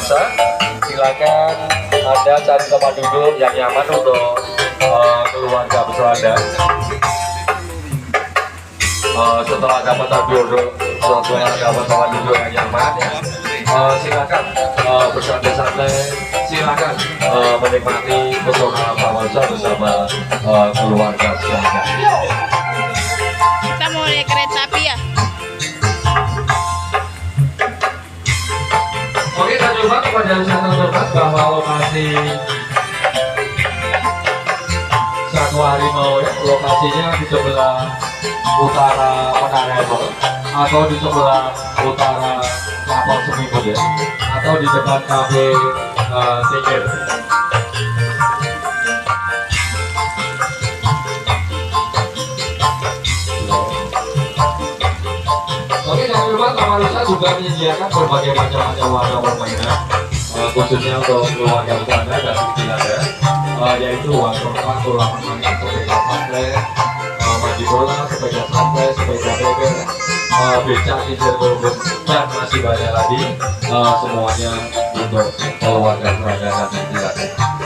dewasa, silakan Anda cari tempat duduk yang nyaman untuk keluarga besar Anda. Setelah dapat tempat duduk yang nyaman, ya, silakan bersantai-santai, silakan menikmati pesona Pawaza bersama keluarga sekalian. Kita mau naik kereta api ya? Oke, dan juga kepada wisata terbatas bahwa lokasi Satwa Harimau ya, lokasinya di sebelah utara Menara Ebor atau di sebelah utara Kapal Seminggu ya, atau di depan kafe Tingkir. Oke, dan juga Taman Wisata juga menyediakan berbagai macam warna permainan khususnya untuk keluarga Anda dan kecil Anda, yaitu waterpark, kolam renang, sepeda santai, mandi bola, sepeda santai, sepeda beber, beca, kincir berbun, dan masih banyak lagi, semuanya untuk keluarga Anda dan kecil Anda.